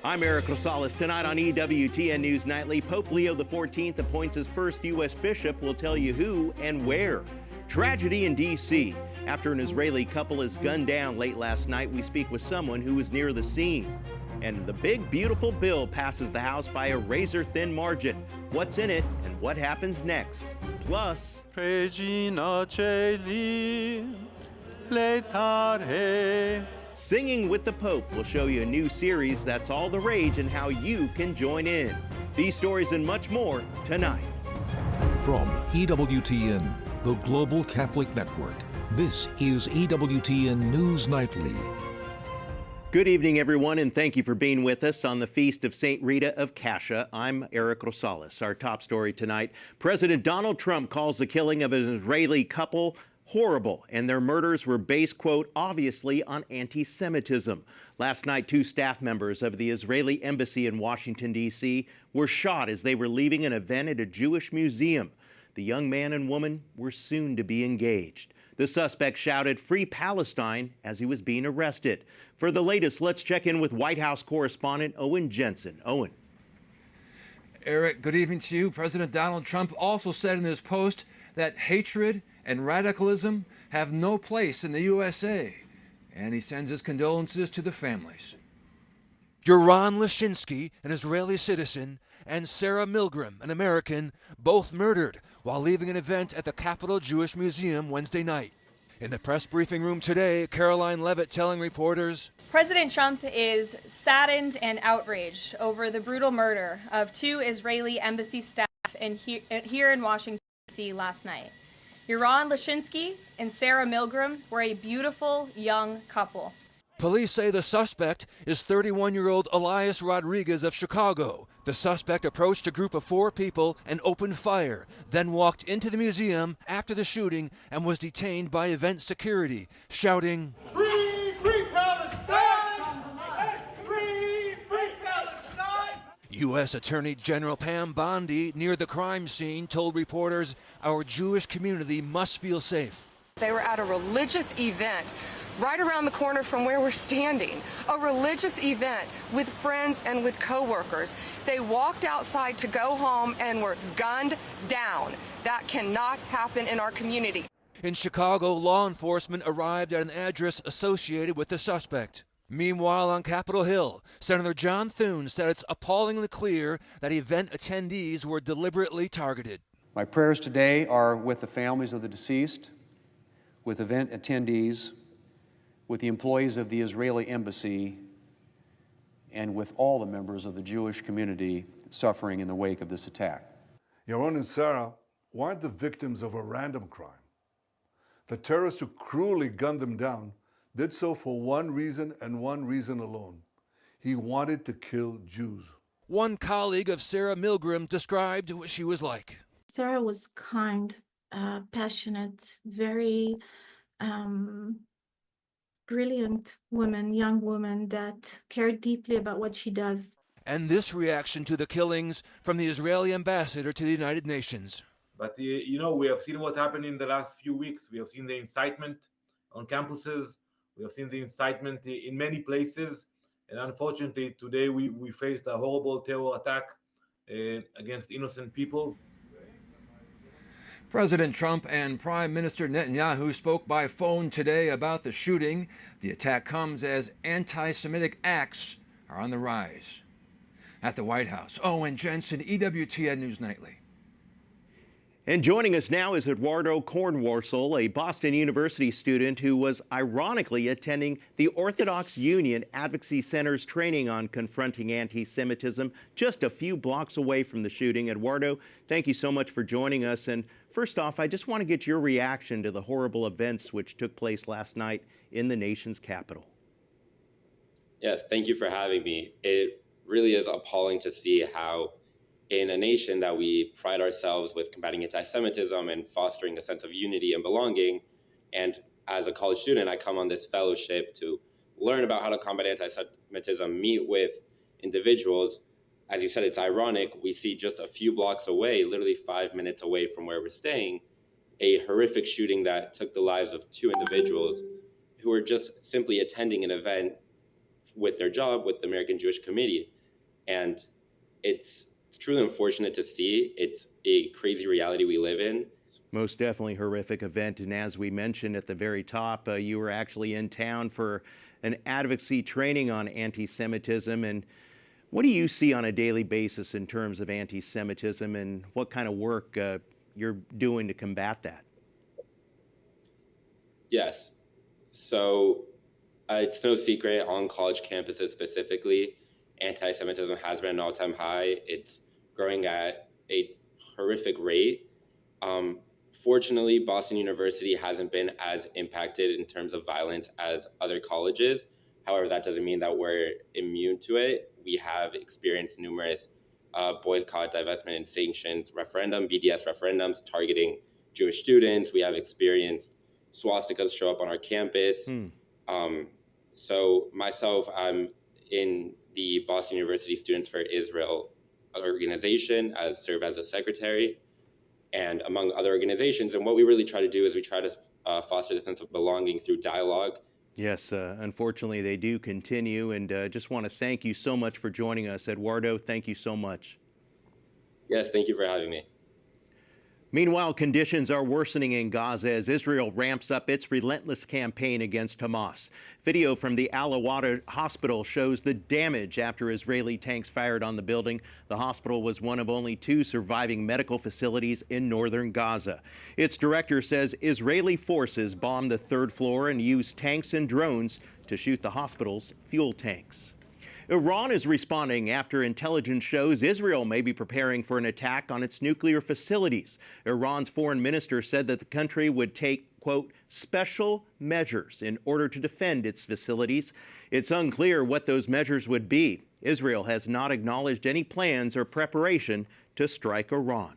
I'm Eric Rosales. Tonight on EWTN News Nightly, Pope Leo XIV appoints his first U.S. bishop. We'll tell you who and where. Tragedy in D.C. After an Israeli couple is gunned down late last night, we speak with someone who was near the scene. And the big, beautiful bill passes the House by a razor-thin margin. What's in it and what happens next? Plus, Singing with the Pope will show you a new series that's all the rage and how you can join in. These stories and much more tonight. From EWTN, the Global Catholic Network, this is EWTN News Nightly. Good evening, everyone, and thank you for being with us on the Feast of St. Rita of Cascia. I'm Eric Rosales. Our top story tonight, President Donald Trump calls the killing of an Israeli couple horrible, and their murders were based, quote, obviously on anti-Semitism. Last night, 2 staff members of the Israeli embassy in Washington, D.C. were shot as they were leaving an event at a Jewish museum. The young man and woman were soon to be engaged. The suspect shouted, "Free Palestine," as he was being arrested. For the latest, let's check in with White House correspondent Owen Jensen. Owen. Eric, good evening to you. President Donald Trump also said in his post that hatred and radicalism have no place in the USA, and he sends his condolences to the families. Yoram Lashinsky, an Israeli citizen, and Sarah Milgram, an American, both murdered while leaving an event at the Capitol Jewish Museum Wednesday night. In the press briefing room today, Caroline Levitt telling reporters, President Trump is saddened and outraged over the brutal murder of 2 Israeli embassy staff here in Washington, D.C. last night. Yoram Lashinsky and Sarah Milgram were a beautiful young couple. Police say the suspect is 31-year-old Elias Rodriguez of Chicago. The suspect approached a group of 4 people and opened fire, then walked into the museum after the shooting and was detained by event security, shouting, "Free, free Palestine! Free, free Palestine!" U.S. Attorney General Pam Bondi, near the crime scene, told reporters, "Our Jewish community must feel safe." They were at a religious event right around the corner from where we're standing, a religious event with friends and with co-workers. They walked outside to go home and were gunned down. That cannot happen in our community. In Chicago, law enforcement arrived at an address associated with the suspect. Meanwhile, on Capitol Hill, Senator John Thune said it's appallingly clear that event attendees were deliberately targeted. My prayers today are with the families of the deceased, with event attendees, with the employees of the Israeli embassy, and with all the members of the Jewish community suffering in the wake of this attack. Yaron and Sarah weren't the victims of a random crime. The terrorists who cruelly gunned them down did so for one reason and one reason alone. He wanted to kill Jews. One colleague of Sarah Milgram described what she was like. Sarah was kind, passionate, very brilliant woman, young woman that cared deeply about what she does. And this reaction to the killings from the Israeli ambassador to the United Nations. But, we have seen what happened in the last few weeks. We have seen the incitement on campuses. We have seen the incitement in many places. And unfortunately, today we faced a horrible terror attack against innocent people. President Trump and Prime Minister Netanyahu spoke by phone today about the shooting. The attack comes as anti-Semitic acts are on the rise. At the White House, Owen Jensen, EWTN News Nightly. And joining us now is Eduardo Cornwars, a Boston University student who was ironically attending the Orthodox Union Advocacy Center's training on confronting anti-Semitism just a few blocks away from the shooting. Eduardo, thank you so much for joining us. And first off, I just want to get your reaction to the horrible events which took place last night in the nation's capital. Yes, thank you for having me. It really is appalling to see how in a nation that we pride ourselves with combating anti-Semitism and fostering a sense of unity and belonging, and as a college student, I come on this fellowship to learn about how to combat anti-Semitism, meet with individuals. As you said, it's ironic, we see just a few blocks away, literally 5 minutes away from where we're staying, a horrific shooting that took the lives of 2 individuals who were just simply attending an event with their job with the American Jewish Committee. And it's truly unfortunate to see. It's a crazy reality we live in. Most definitely horrific event. And as we mentioned at the very top, you were actually in town for an advocacy training on anti-Semitism. And what do you see on a daily basis in terms of anti-Semitism, and what kind of work you're doing to combat that? Yes. So it's no secret on college campuses specifically, anti-Semitism has been an all-time high. It's growing at a horrific rate. Fortunately, Boston University hasn't been as impacted in terms of violence as other colleges. However, that doesn't mean that we're immune to it. We have experienced numerous boycott, divestment, and sanctions BDS referendums targeting Jewish students. We have experienced swastikas show up on our campus. So myself, I'm in the Boston University Students for Israel organization, serve as a secretary, and among other organizations. And what we really try to do is we try to foster the sense of belonging through dialogue. Yes, unfortunately they do continue, and just want to thank you so much for joining us. Eduardo, thank you so much. Yes, thank you for having me. Meanwhile, conditions are worsening in Gaza as Israel ramps up its relentless campaign against Hamas. Video from the Al-Awada hospital shows the damage after Israeli tanks fired on the building. The hospital was one of only 2 surviving medical facilities in northern Gaza. Its director says Israeli forces bombed the 3rd floor and used tanks and drones to shoot the hospital's fuel tanks. Iran is responding after intelligence shows Israel may be preparing for an attack on its nuclear facilities. Iran's foreign minister said that the country would take, quote, special measures in order to defend its facilities. It's unclear what those measures would be. Israel has not acknowledged any plans or preparation to strike Iran.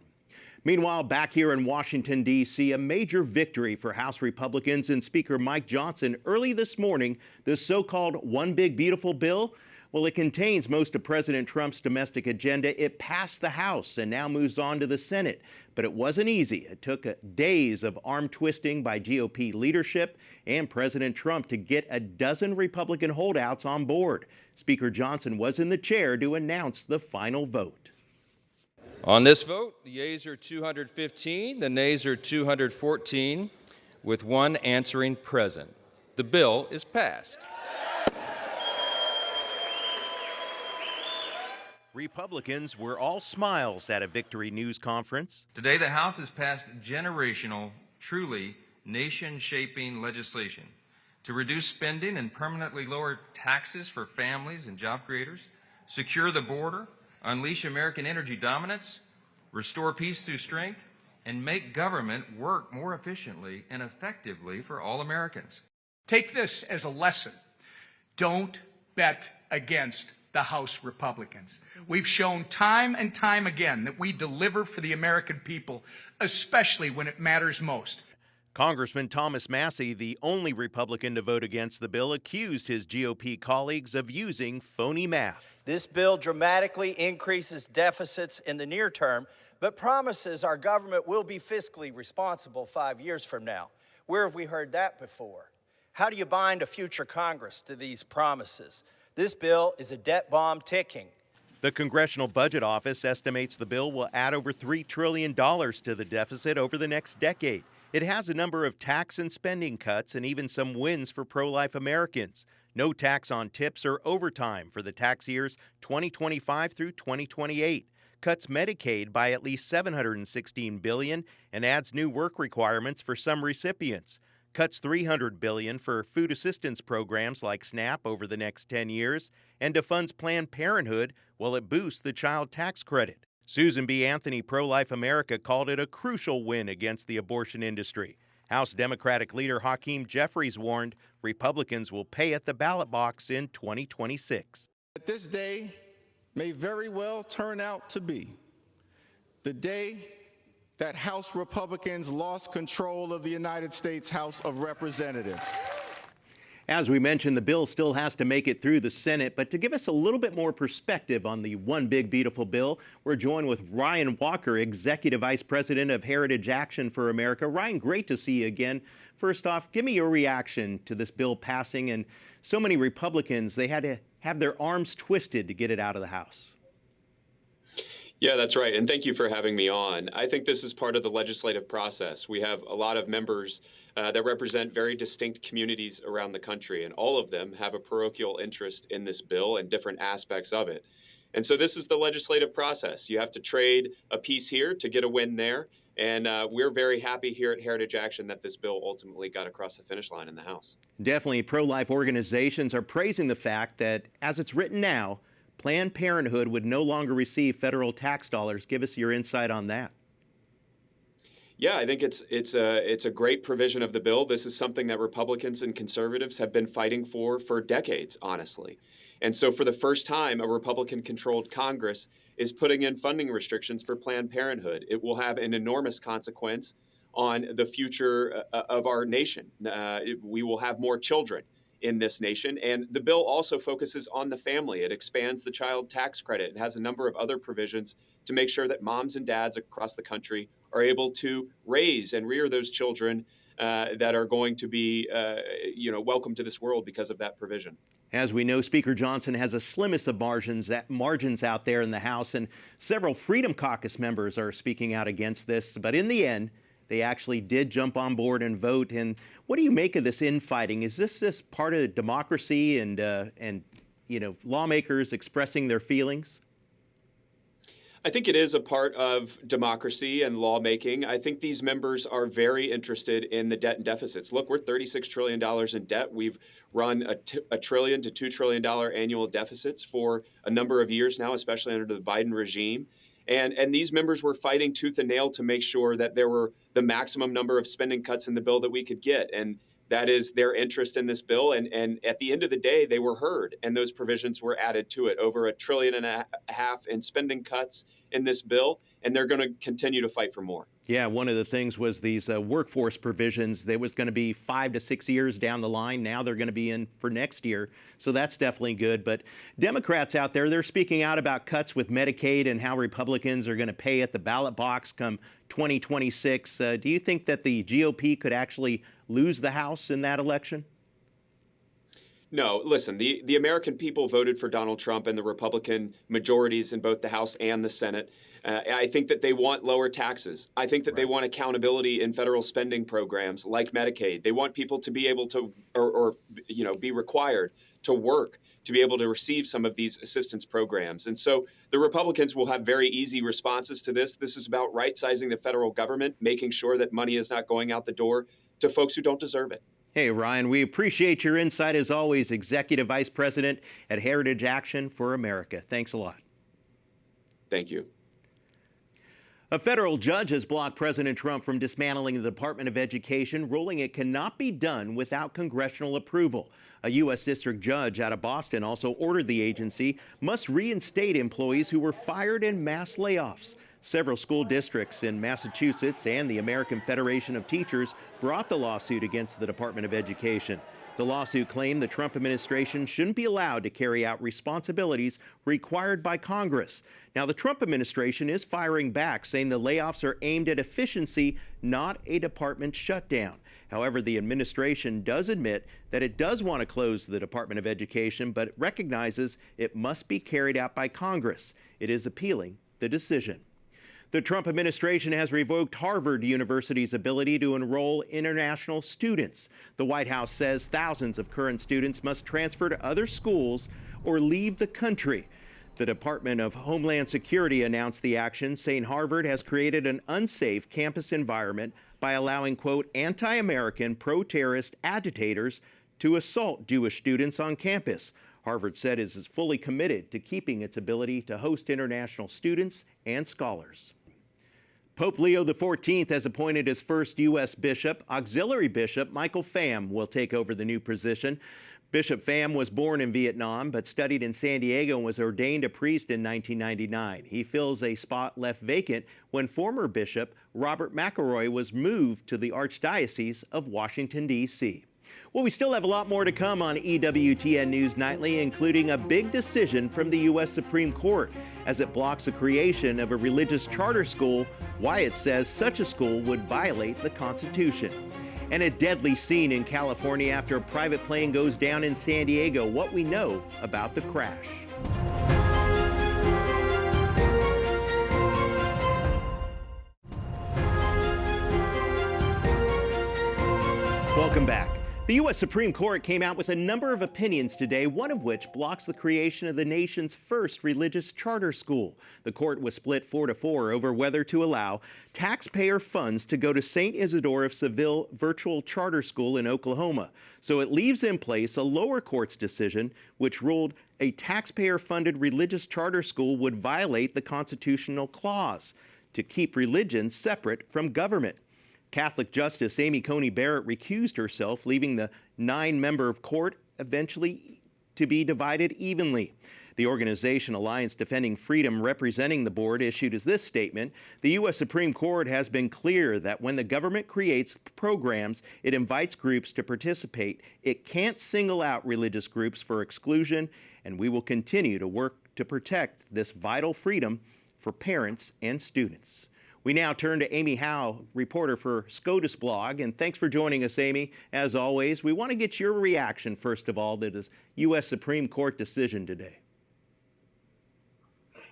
Meanwhile, back here in Washington, D.C., a major victory for House Republicans and Speaker Mike Johnson early this morning. The so-called One Big Beautiful Bill, well, it contains most of President Trump's domestic agenda. It passed the House and now moves on to the Senate. But it wasn't easy. It took days of arm twisting by GOP leadership and President Trump to get a dozen Republican holdouts on board. Speaker Johnson was in the chair to announce the final vote. On this vote, the yeas are 215, the nays are 214, with one answering present. The bill is passed. Republicans were all smiles at a victory news conference. Today, the House has passed generational, truly nation-shaping legislation to reduce spending and permanently lower taxes for families and job creators, secure the border, unleash American energy dominance, restore peace through strength, and make government work more efficiently and effectively for all Americans. Take this as a lesson. Don't bet against the House Republicans. We've shown time and time again that we deliver for the American people, especially when it matters most. Congressman Thomas Massie, the only Republican to vote against the bill, accused his GOP colleagues of using phony math. This bill dramatically increases deficits in the near term, but promises our government will be fiscally responsible 5 years from now. Where have we heard that before? How do you bind a future Congress to these promises? This bill is a debt bomb ticking. The Congressional Budget Office estimates the bill will add over $3 trillion to the deficit over the next decade. It has a number of tax and spending cuts and even some wins for pro-life Americans. No tax on tips or overtime for the tax years 2025 through 2028. Cuts Medicaid by at least $716 billion and adds new work requirements for some recipients. Cuts $300 billion for food assistance programs like SNAP over the next 10 years, and defunds Planned Parenthood while it boosts the child tax credit. Susan B. Anthony, Pro-Life America, called it a crucial win against the abortion industry. House Democratic leader Hakeem Jeffries warned Republicans will pay at the ballot box in 2026. This day may very well turn out to be the day that House Republicans lost control of the United States House of Representatives. As we mentioned, the bill still has to make it through the Senate, but to give us a little bit more perspective on the One Big Beautiful Bill, we're joined with Ryan Walker, Executive Vice President of Heritage Action for America. Ryan, great to see you again. First off, give me your reaction to this bill passing, and so many Republicans, they had to have their arms twisted to get it out of the House. Yeah, that's right. And thank you for having me on. I think this is part of the legislative process. We have a lot of members that represent very distinct communities around the country, and all of them have a parochial interest in this bill and different aspects of it. And so this is the legislative process. You have to trade a piece here to get a win there. And we're very happy here at Heritage Action that this bill ultimately got across the finish line in the House. Definitely, pro-life organizations are praising the fact that, as it's written now, Planned Parenthood would no longer receive federal tax dollars. Give us your insight on that. Yeah, I think it's a great provision of the bill. This is something that Republicans and conservatives have been fighting for decades, honestly. And so for the first time, a Republican-controlled Congress is putting in funding restrictions for Planned Parenthood. It will have an enormous consequence on the future of our nation. We will have more children in this nation. And the bill also focuses on the family. It expands the child tax credit. It has a number of other provisions to make sure that moms and dads across the country are able to raise and rear those children that are going to be, welcome to this world because of that provision. As we know, Speaker Johnson has the slimmest of margins out there in the House, and several Freedom Caucus members are speaking out against this. But in the end, they actually did jump on board and vote. And what do you make of this infighting? Is this just part of democracy and lawmakers expressing their feelings? I think it is a part of democracy and lawmaking. I think these members are very interested in the debt and deficits. Look, we're $36 trillion in debt. We've run $1 trillion to $2 trillion annual deficits for a number of years now, especially under the Biden regime. And these members were fighting tooth and nail to make sure that there were the maximum number of spending cuts in the bill that we could get. And that is their interest in this bill. And at the end of the day, they were heard, and those provisions were added to it. Over $1.5 trillion in spending cuts in this bill, and they're going to continue to fight for more. Yeah, one of the things was these workforce provisions. There was going to be 5 to 6 years down the line. Now they're going to be in for next year. So that's definitely good. But Democrats out there, they're speaking out about cuts with Medicaid and how Republicans are going to pay at the ballot box come 2026. Do you think that the GOP could actually lose the House in that election? No, listen, the American people voted for Donald Trump and the Republican majorities in both the House and the Senate. I think that they want lower taxes. I think that they want accountability in federal spending programs like Medicaid. They want people to be able to, or be required to work to be able to receive some of these assistance programs. And so the Republicans will have very easy responses to this. This is about right-sizing the federal government, making sure that money is not going out the door to folks who don't deserve it. Hey, Ryan, we appreciate your insight as always, Executive Vice President at Heritage Action for America. Thanks a lot. Thank you. A federal judge has blocked President Trump from dismantling the Department of Education, ruling it cannot be done without congressional approval. A U.S. district judge out of Boston also ordered the agency must reinstate employees who were fired in mass layoffs. Several school districts in Massachusetts and the American Federation of Teachers brought the lawsuit against the Department of Education. The lawsuit claimed the Trump administration shouldn't be allowed to carry out responsibilities required by Congress. Now, the Trump administration is firing back, saying the layoffs are aimed at efficiency, not a department shutdown. However, the administration does admit that it does want to close the Department of Education, but recognizes it must be carried out by Congress. It is appealing the decision. The Trump administration has revoked Harvard University's ability to enroll international students. The White House says thousands of current students must transfer to other schools or leave the country. The Department of Homeland Security announced the action, saying Harvard has created an unsafe campus environment by allowing, quote, anti-American pro-terrorist agitators to assault Jewish students on campus. Harvard said it is fully committed to keeping its ability to host international students and scholars. Pope Leo XIV has appointed his first U.S. bishop. Auxiliary Bishop Michael Pham will take over the new position. Bishop Pham was born in Vietnam but studied in San Diego and was ordained a priest in 1999. He fills a spot left vacant when former Bishop Robert McElroy was moved to the Archdiocese of Washington, D.C. Well, we still have a lot more to come on EWTN News Nightly, including a big decision from the U.S. Supreme Court as it blocks the creation of a religious charter school, why it says such a school would violate the Constitution. And a deadly scene in California after a private plane goes down in San Diego. What we know about the crash. Welcome back. The U.S. Supreme Court came out with a number of opinions today, one of which blocks the creation of the nation's first religious charter school. The court was split 4-4 over whether to allow taxpayer funds to go to St. Isidore of Seville Virtual Charter School in Oklahoma. So it leaves in place a lower court's decision which ruled a taxpayer-funded religious charter school would violate the constitutional clause to keep religion separate from government. Catholic Justice Amy Coney Barrett recused herself, leaving the 9-member court eventually to be divided evenly. The organization Alliance Defending Freedom, representing the board, issued this statement: the U.S. Supreme Court has been clear that when the government creates programs, it invites groups to participate. It can't single out religious groups for exclusion, and we will continue to work to protect this vital freedom for parents and students. We now turn to Amy Howe, reporter for SCOTUS blog, and thanks for joining us, Amy. As always, we want to get your reaction, first of all, to this U.S. Supreme Court decision today.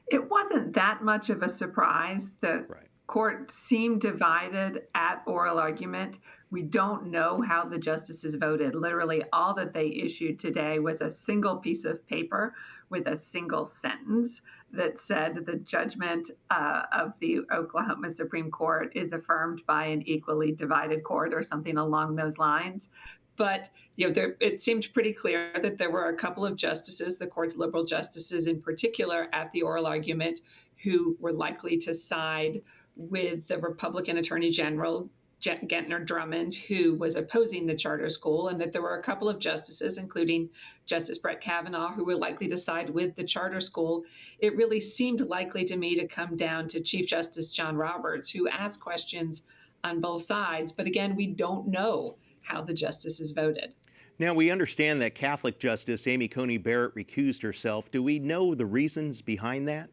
It wasn't that much of a surprise. The court seemed divided at oral argument. We don't know how the justices voted. Literally, all that they issued today was a single piece of paper with a single sentence that said the judgment of the Oklahoma Supreme Court is affirmed by an equally divided court, or something along those lines. But it seemed pretty clear that there were a couple of justices, the court's liberal justices in particular, at the oral argument, who were likely to side with the Republican Attorney General, Gentner Drummond, who was opposing the charter school, and that there were a couple of justices, including Justice Brett Kavanaugh, who were likely to side with the charter school. It really seemed likely to me to come down to Chief Justice John Roberts, who asked questions on both sides. But again, we don't know how the justices voted. Now, we understand that Catholic Justice Amy Coney Barrett recused herself. Do we know the reasons behind that?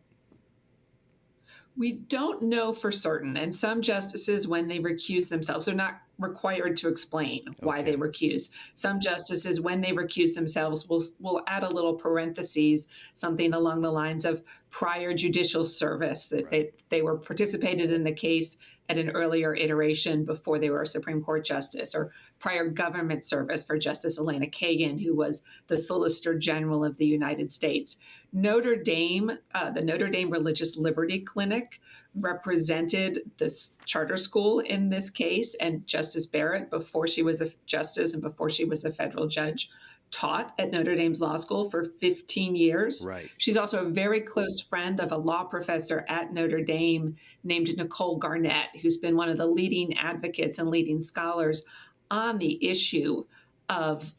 We don't know for certain. And some justices, when they recuse themselves, are not required to explain why they recuse. Some justices, when they recuse themselves, will add a little parentheses, something along the lines of prior judicial service, that they were participated in the case at an earlier iteration before they were a Supreme Court justice, or prior government service for Justice Elena Kagan, who was the Solicitor General of the United States. Notre Dame, the Notre Dame Religious Liberty Clinic, represented this charter school in this case, and Justice Barrett, before she was a justice and before she was a federal judge, taught at Notre Dame's law school for 15 years. Right. She's also a very close friend of a law professor at Notre Dame named Nicole Garnett, who's been one of the leading advocates and leading scholars on the issue of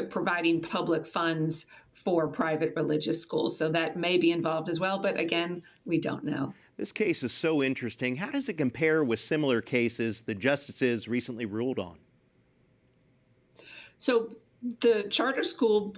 providing public funds for private religious schools. So that may be involved as well, but again, we don't know. This case is so interesting. How does it compare with similar cases the justices recently ruled on? So the charter school,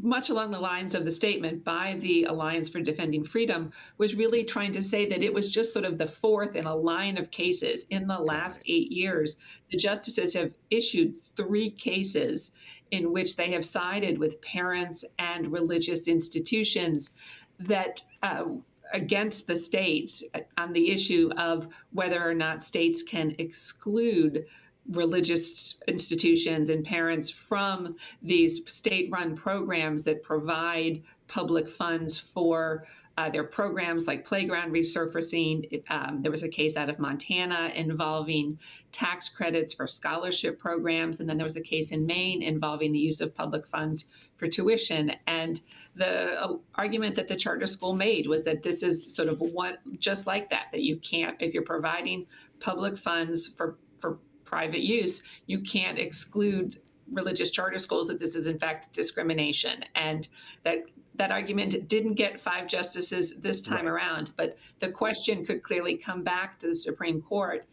much along the lines of the statement by the Alliance for Defending Freedom, was really trying to say that it was just sort of the fourth in a line of cases. In the last 8 years, the justices have issued 3 cases in which they have sided with parents and religious institutions that against the states on the issue of whether or not states can exclude religious institutions and parents from these state-run programs that provide public funds for their programs like playground resurfacing. There was a case out of Montana involving tax credits for scholarship programs, and then there was a case in Maine involving the use of public funds for tuition. And the argument that the charter school made was that this is sort of one just like that you can't, if you're providing public funds for private use, you can't exclude religious charter schools, that this is in fact discrimination. And that argument didn't get 5 justices this time around, but the question could clearly come back to the Supreme Court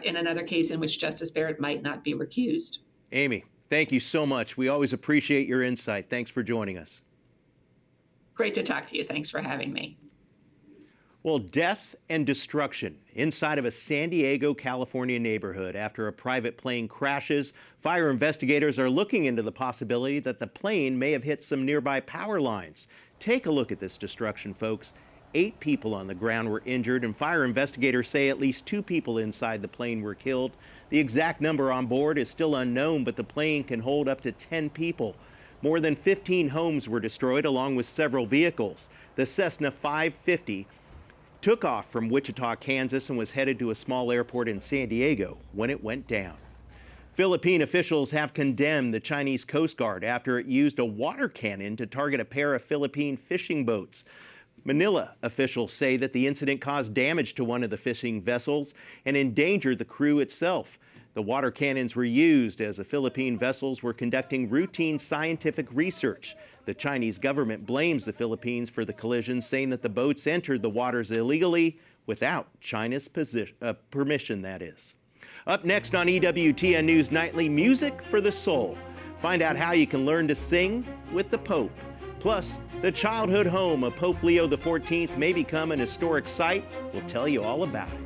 in another case in which Justice Barrett might not be recused. Amy, thank you so much. We always appreciate your insight. Thanks for joining us. Great to talk to you. Thanks for having me. Well, death and destruction inside of a San Diego, California neighborhood after a private plane crashes. Fire investigators are looking into the possibility that the plane may have hit some nearby power lines. Take a look at this destruction, folks. 8 people on the ground were injured, and fire investigators say at least 2 people inside the plane were killed. The exact number on board is still unknown, but the plane can hold up to 10 people. More than 15 homes were destroyed, along with several vehicles. The Cessna 550 took off from Wichita, Kansas, and was headed to a small airport in San Diego when it went down. Philippine officials have condemned the Chinese Coast Guard after it used a water cannon to target a pair of Philippine fishing boats. Manila officials say that the incident caused damage to one of the fishing vessels and endangered the crew itself. The water cannons were used as the Philippine vessels were conducting routine scientific research. The Chinese government blames the Philippines for the collision, saying that the boats entered the waters illegally without China's permission, that is. Up next on EWTN News Nightly, music for the soul. Find out how you can learn to sing with the Pope. Plus, the childhood home of Pope Leo XIV may become an historic site. We'll tell you all about it.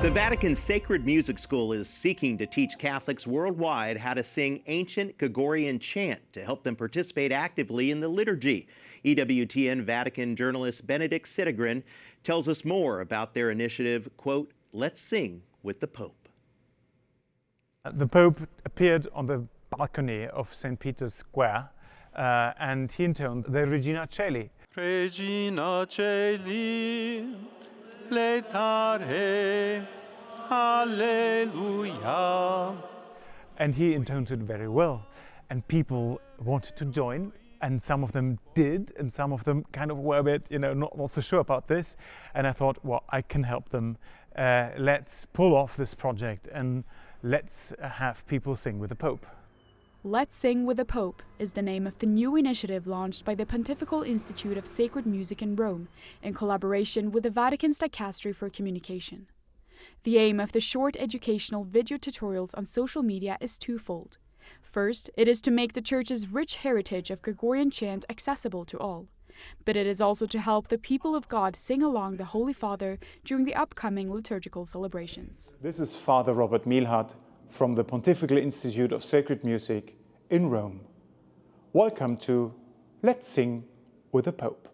The Vatican Sacred Music School is seeking to teach Catholics worldwide how to sing ancient Gregorian chant to help them participate actively in the liturgy. EWTN Vatican journalist Benedict Sidegren tells us more about their initiative, quote, "Let's Sing with the Pope." The Pope appeared on the balcony of St. Peter's Square and he intoned the Regina Caeli. Regina Caeli, letare, Hallelujah. And he intoned it very well, and people wanted to join, and some of them did, and some of them kind of were a bit, not so sure about this. And I thought, well, I can help them. Let's pull off this project and let's have people sing with the Pope. Let's Sing with the Pope is the name of the new initiative launched by the Pontifical Institute of Sacred Music in Rome in collaboration with the Vatican's Dicastery for Communication. The aim of the short educational video tutorials on social media is twofold. First, it is to make the Church's rich heritage of Gregorian chant accessible to all. But it is also to help the people of God sing along the Holy Father during the upcoming liturgical celebrations. This is Father Robert Mielhardt from the Pontifical Institute of Sacred Music in Rome. Welcome to Let's Sing with the Pope.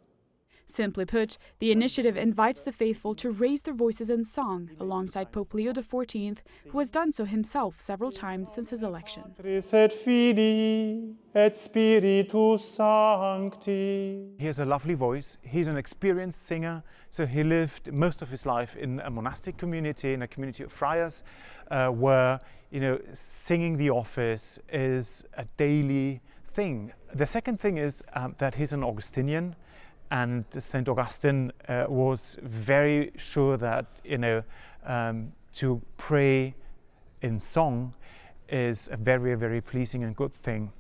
Simply put, the initiative invites the faithful to raise their voices in song alongside Pope Leo XIV, who has done so himself several times since his election. Et Filii et Spiritus Sancti. He has a lovely voice. He's an experienced singer, so he lived most of his life in a monastic community, in a community of friars, where singing the office is a daily thing. The second thing is that he's an Augustinian. And St. Augustine was very sure that, to pray in song is a very, very pleasing and good thing.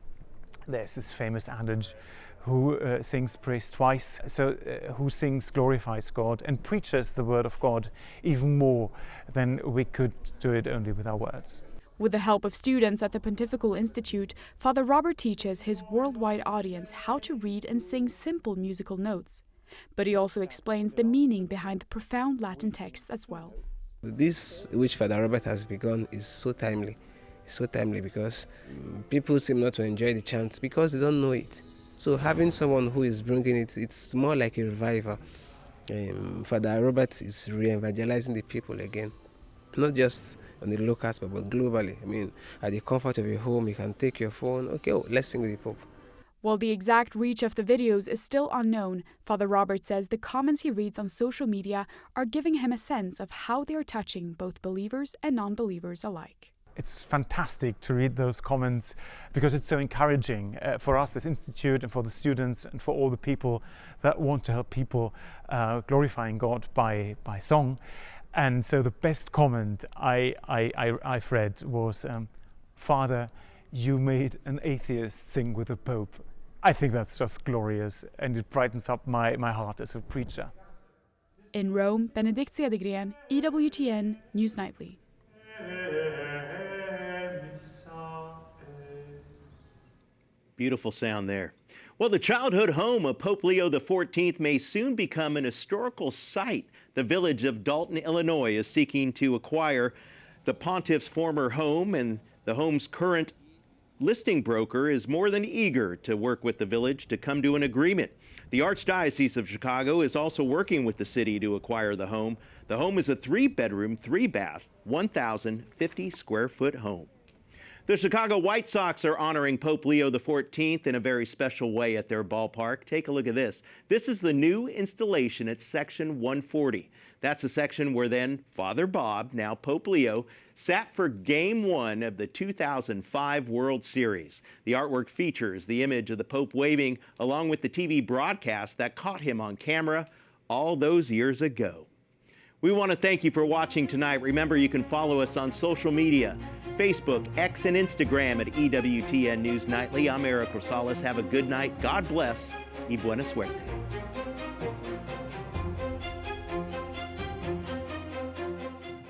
There's this famous adage, who sings praise twice, so who sings glorifies God and preaches the word of God even more than we could do it only with our words. With the help of students at the Pontifical Institute, Father Robert teaches his worldwide audience how to read and sing simple musical notes. But he also explains the meaning behind the profound Latin texts as well. This which Father Robert has begun is so timely. It's so timely because people seem not to enjoy the chants because they don't know it. So having someone who is bringing it, it's more like a revival. Father Robert is re-evangelizing the people again. Not just on the local aspect, but globally. At the comfort of your home, you can take your phone. Okay, let's sing with the Pope. While the exact reach of the videos is still unknown, Father Robert says the comments he reads on social media are giving him a sense of how they are touching both believers and non-believers alike. It's fantastic to read those comments because it's so encouraging for us as Institute and for the students and for all the people that want to help people glorifying God by song. And so the best comment I've read was, Father, you made an atheist sing with the Pope. I think that's just glorious, and it brightens up my heart as a preacher. In Rome, Benedict Sidegren, EWTN News Nightly. Beautiful sound there. Well, the childhood home of Pope Leo XIV may soon become an historical site. The village of Dalton, Illinois is seeking to acquire the pontiff's former home, and the home's current listing broker is more than eager to work with the village to come to an agreement. The Archdiocese of Chicago is also working with the city to acquire the home. The home is a 3-bedroom, 3-bath, 1,050 square foot home. The Chicago White Sox are honoring Pope Leo XIV in a very special way at their ballpark. Take a look at this. This is the new installation at Section 140. That's a section where then Father Bob, now Pope Leo, sat for Game 1 of the 2005 World Series. The artwork features the image of the Pope waving along with the TV broadcast that caught him on camera all those years ago. We want to thank you for watching tonight. Remember, you can follow us on social media, Facebook, X, and Instagram at EWTN News Nightly. I'm Eric Rosales. Have a good night. God bless. Y buena suerte.